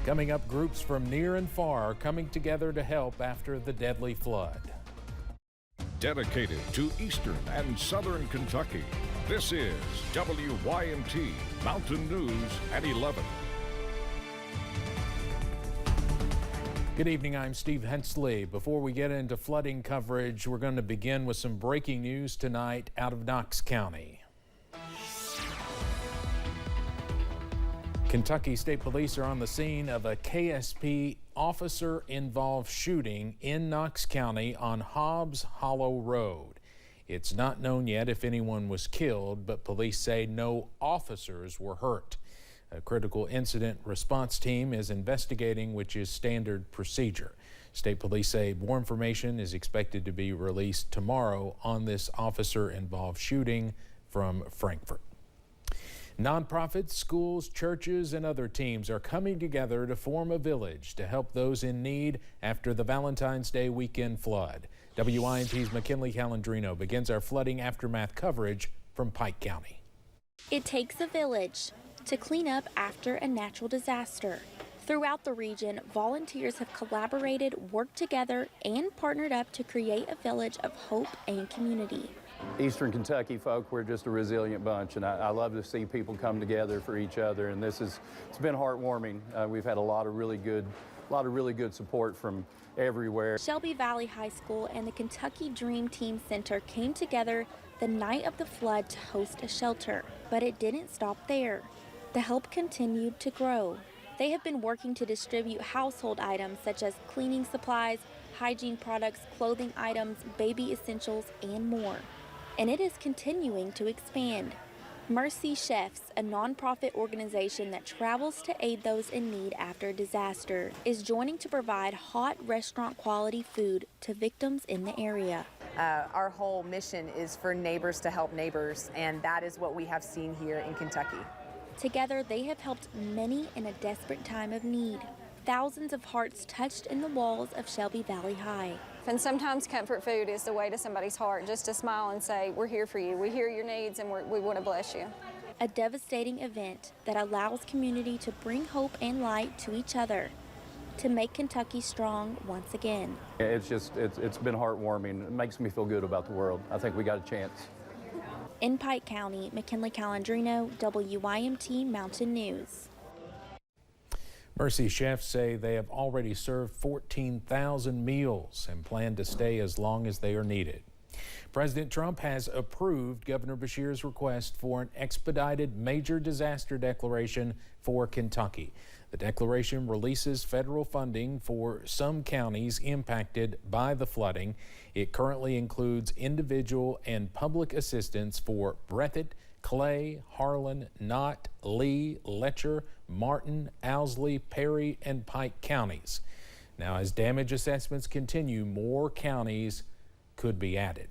Coming up, groups from near and far are coming together to help after the deadly flood. Dedicated to Eastern and Southern Kentucky, this is WYMT Mountain News at 11. Good evening, I'm Steve Hensley. Before we get into flooding coverage, we're going to begin with some breaking news tonight out of Knox County. Kentucky State Police are on the scene of a KSP officer-involved shooting in Knox County on Hobbs Hollow Road. It's not known yet if anyone was killed, but police say no officers were hurt. A critical incident response team is investigating, which is standard procedure. State police say more information is expected to be released tomorrow on this officer-involved shooting from Frankfort. Nonprofits, schools, churches, and other teams are coming together to form a village to help those in need after the Valentine's Day weekend flood. WYMT's McKinley Calandrino begins our flooding aftermath coverage from Pike County. It takes a village to clean up after a natural disaster. Throughout the region, volunteers have collaborated, worked together, and partnered up to create a village of hope and community. Eastern Kentucky folk, we're just a resilient bunch, and I love to see people come together for each other, and it's been heartwarming. We've had a lot of really good support from everywhere. Shelby Valley High School and the Kentucky Dream Team Center came together the night of the flood to host a shelter, but it didn't stop there. The help continued to grow. They have been working to distribute household items such as cleaning supplies, hygiene products, clothing items, baby essentials, and more. And it is continuing to expand. Mercy Chefs, a nonprofit organization that travels to aid those in need after a disaster, is joining to provide hot restaurant quality food to victims in the area. Our whole mission is for neighbors to help neighbors, and that is what we have seen here in Kentucky. Together, they have helped many in a desperate time of need. Thousands of hearts touched in the walls of Shelby Valley High. And sometimes comfort food is the way to somebody's heart, just to smile and say, we're here for you, we hear your needs, and we want to bless you. A devastating event that allows community to bring hope and light to each other, to make Kentucky strong once again. It's been heartwarming. It makes me feel good about the world. I think we got a chance. In Pike County, McKinley Calandrino, WYMT Mountain News. Mercy Chefs say they have already served 14,000 meals and plan to stay as long as they are needed. President Trump has approved Governor Beshear's request for an expedited major disaster declaration for Kentucky. The declaration releases federal funding for some counties impacted by the flooding. It currently includes individual and public assistance for Breathitt, Clay, Harlan, Knott, Lee, Letcher, Martin, Owsley, Perry, and Pike counties. Now, as damage assessments continue, more counties could be added.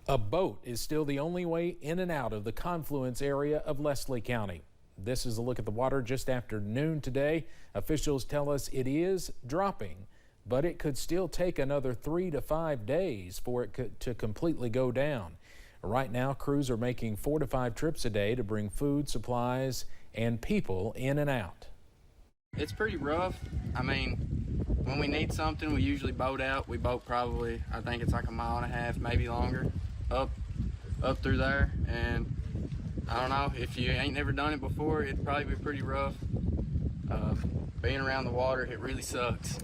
A boat is still the only way in and out of the confluence area of Leslie County. This is a look at the water just after noon today. Officials tell us it is dropping, but it could still take another 3 to 5 days for it to completely go down. Right now, crews are making 4 to 5 trips a day to bring food, supplies, and people in and out. It's pretty rough. I mean, when we need something, we usually boat out. We boat probably, I think it's like 1.5 miles, maybe longer, up through there. And I don't know, if you ain't never done it before, it'd probably be pretty rough. Being around the water, it really sucks.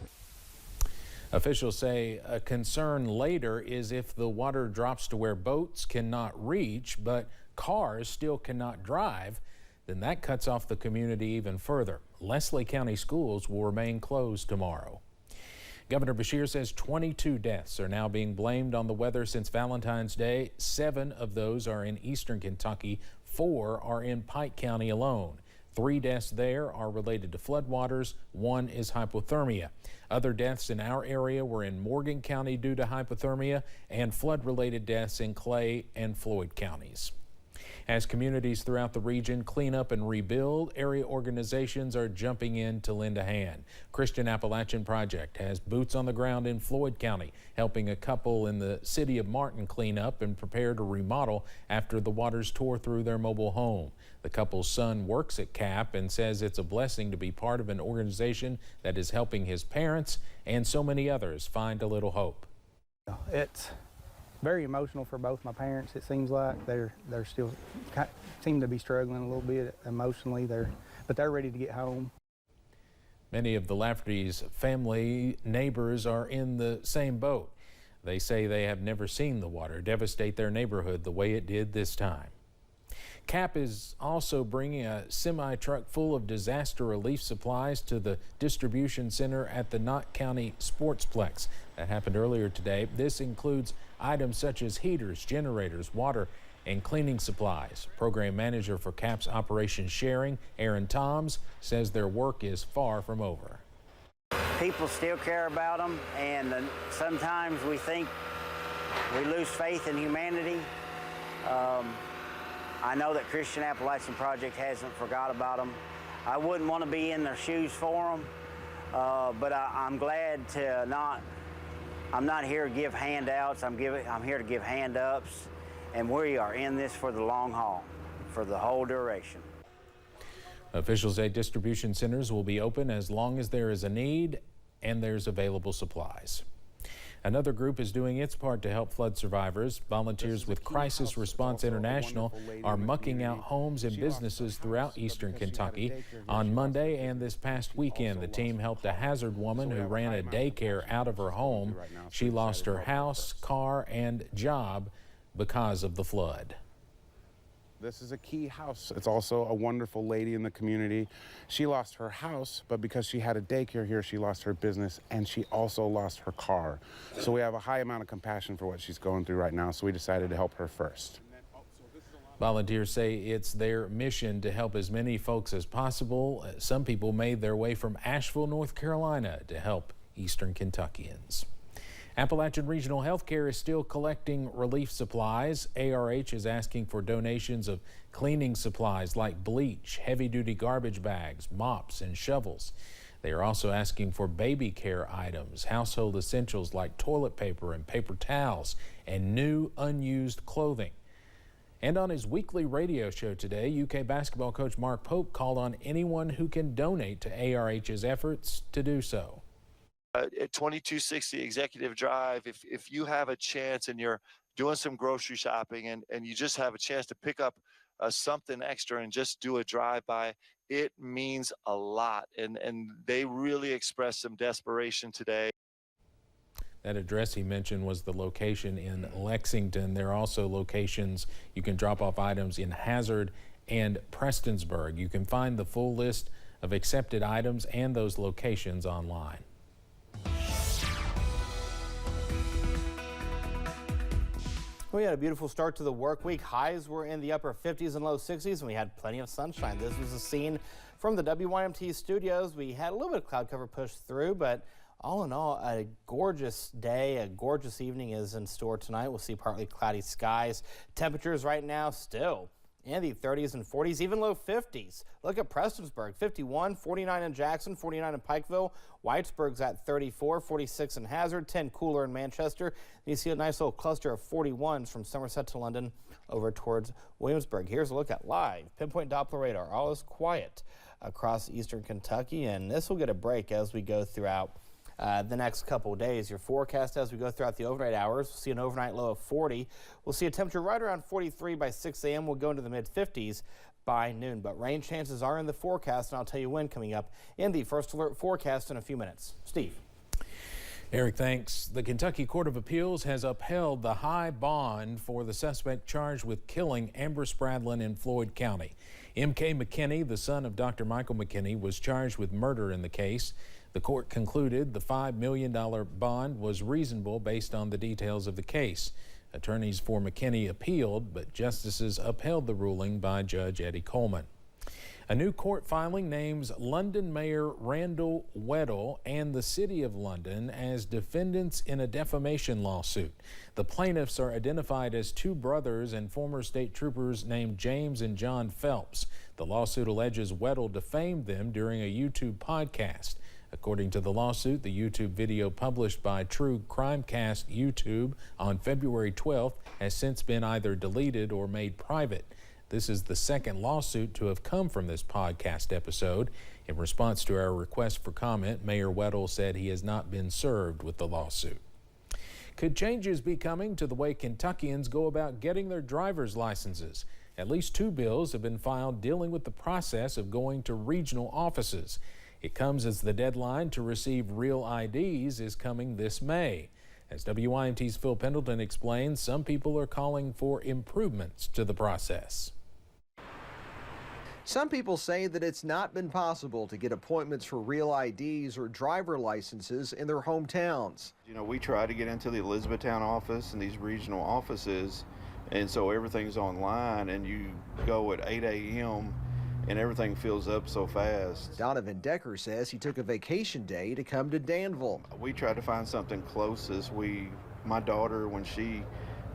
Officials say a concern later is if the water drops to where boats cannot reach, but cars still cannot drive, then that cuts off the community even further. Leslie County schools will remain closed tomorrow. Governor Beshear says 22 deaths are now being blamed on the weather since Valentine's Day. 7 of those are in eastern Kentucky. 4 are in Pike County alone. 3 deaths there are related to floodwaters. 1 is hypothermia. Other deaths in our area were in Morgan County due to hypothermia, and flood-related deaths in Clay and Floyd counties. As communities throughout the region clean up and rebuild, area organizations are jumping in to lend a hand. Christian Appalachian Project has boots on the ground in Floyd County, helping a couple in the city of Martin clean up and prepare to remodel after the waters tore through their mobile home. The couple's son works at CAP and says it's a blessing to be part of an organization that is helping his parents and so many others find a little hope. It's very emotional for both my parents. It seems like they're still seem to be struggling a little bit emotionally. But they're ready to get home. Many of the Lafferty's family neighbors are in the same boat. They say they have never seen the water devastate their neighborhood the way it did this time. CAP is also bringing a semi-truck full of disaster relief supplies to the distribution center at the Knox County Sportsplex. That happened earlier today. This includes items such as heaters, generators, water, and cleaning supplies. Program manager for CAP's Operation Sharing, Aaron Toms, says their work is far from over. People still care about them, and sometimes we think we lose faith in humanity. I know that Christian Appalachian Project hasn't forgot about them. I wouldn't want to be in their shoes for them, but I'm glad to not. I'm not here to give handouts. I'm here to give hand-ups, and we are in this for the long haul, for the whole duration. Officials say distribution centers will be open as long as there is a need and there's available supplies. Another group is doing its part to help flood survivors. Volunteers with Crisis Response International are mucking out homes and businesses throughout eastern Kentucky. On Monday and this past weekend, the team helped a Hazard woman who ran a daycare out of her home. She lost her house, car, and job because of the flood. This is a key house. It's also a wonderful lady in the community. She lost her house, but because she had a daycare here, she lost her business, and she also lost her car. So we have a high amount of compassion for what she's going through right now, so we decided to help her first. Volunteers say it's their mission to help as many folks as possible. Some people made their way from Asheville, North Carolina to help eastern Kentuckians. Appalachian Regional Healthcare is still collecting relief supplies. ARH is asking for donations of cleaning supplies like bleach, heavy-duty garbage bags, mops, and shovels. They are also asking for baby care items, household essentials like toilet paper and paper towels, and new unused clothing. And on his weekly radio show today, UK basketball coach Mark Pope called on anyone who can donate to ARH's efforts to do so. At 2260 Executive Drive, if you have a chance and you're doing some grocery shopping and you just have a chance to pick up something extra and just do a drive-by, it means a lot. And they really expressed some desperation today. That address he mentioned was the location in Lexington. There are also locations you can drop off items in Hazard and Prestonsburg. You can find the full list of accepted items and those locations online. We had a beautiful start to the work week. Highs were in the upper 50s and low 60s, and we had plenty of sunshine. This was a scene from the WYMT studios. We had a little bit of cloud cover push through, but all in all, a gorgeous day, a gorgeous evening is in store tonight. We'll see partly cloudy skies. Temperatures right now still in the 30s and 40s, even low 50s. Look at Prestonsburg, 51, 49 in Jackson, 49 in Pikeville. Whitesburg's at 34, 46 in Hazard, 10 cooler in Manchester. You see a nice little cluster of 41s from Somerset to London over towards Williamsburg. Here's a look at live pinpoint Doppler radar. All is quiet across eastern Kentucky, and this will get a break as we go throughout the next couple of days. Your forecast as we go throughout the overnight hours, we'll see an overnight low of 40. We'll see a temperature right around 43 by 6 a.m. We'll go into the mid-50s by noon, but rain chances are in the forecast, and I'll tell you when coming up in the first alert forecast in a few minutes. Steve. Eric, thanks. The Kentucky Court of Appeals has upheld the high bond for the suspect charged with killing Amber Spradlin in Floyd County. M.K. McKinney, the son of Dr. Michael McKinney, was charged with murder in the case. The court concluded the $5 million bond was reasonable based on the details of the case. Attorneys for McKinney appealed, but justices upheld the ruling by Judge Eddie Coleman. A new court filing names London Mayor Randall Weddle and the City of London as defendants in a defamation lawsuit. The plaintiffs are identified as two brothers and former state troopers named James and John Phelps. The lawsuit alleges Weddle defamed them during a YouTube podcast. According to the lawsuit, the YouTube video published by True Crimecast YouTube on February 12th has since been either deleted or made private. This is the second lawsuit to have come from this podcast episode. In response to our request for comment, Mayor Weddle said he has not been served with the lawsuit. Could changes be coming to the way Kentuckians go about getting their driver's licenses? At least two bills have been filed dealing with the process of going to regional offices. It comes as the deadline to receive real IDs is coming this May. As WYMT's Phil Pendleton explains, some people are calling for improvements to the process. Some people say that it's not been possible to get appointments for real IDs or driver licenses in their hometowns. You know, we try to get into the Elizabethtown office and these regional offices, and so everything's online, and you go at 8 a.m. and everything fills up so fast. Donovan Decker says he took a vacation day to come to Danville. We tried to find something close as my daughter,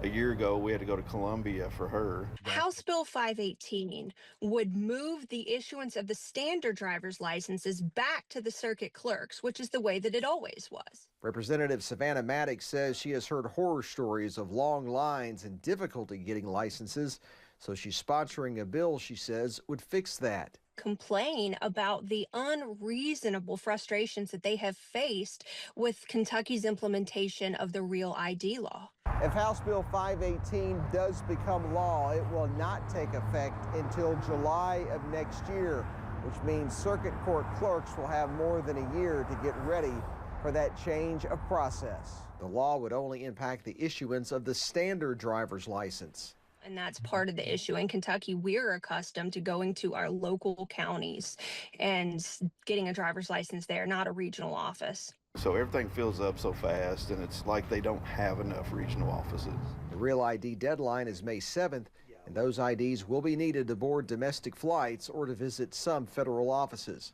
a year ago, we had to go to Columbia for her. House Bill 518 would move the issuance of the standard driver's licenses back to the circuit clerks, which is the way that it always was. Representative Savannah Maddox says she has heard horror stories of long lines and difficulty getting licenses, so she's sponsoring a bill she says would fix that. Complain about the unreasonable frustrations that they have faced with Kentucky's implementation of the Real ID law. If House Bill 518 does become law, it will not take effect until July of next year, which means circuit court clerks will have more than a year to get ready for that change of process. The law would only impact the issuance of the standard driver's license. And that's part of the issue. In Kentucky, we're accustomed to going to our local counties and getting a driver's license there, not a regional office. So everything fills up so fast, and it's like they don't have enough regional offices. The Real ID deadline is May 7th, and those IDs will be needed to board domestic flights or to visit some federal offices.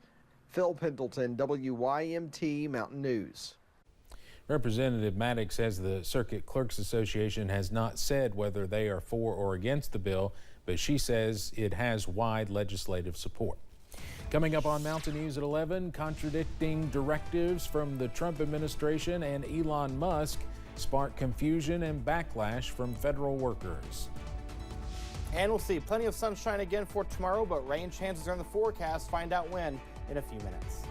Phil Pendleton, WYMT Mountain News. Representative Maddox says the Circuit Clerks Association has not said whether they are for or against the bill, but she says it has wide legislative support. Coming up on Mountain News at 11, contradicting directives from the Trump administration and Elon Musk spark confusion and backlash from federal workers. And we'll see plenty of sunshine again for tomorrow, but rain chances are in the forecast. Find out when in a few minutes.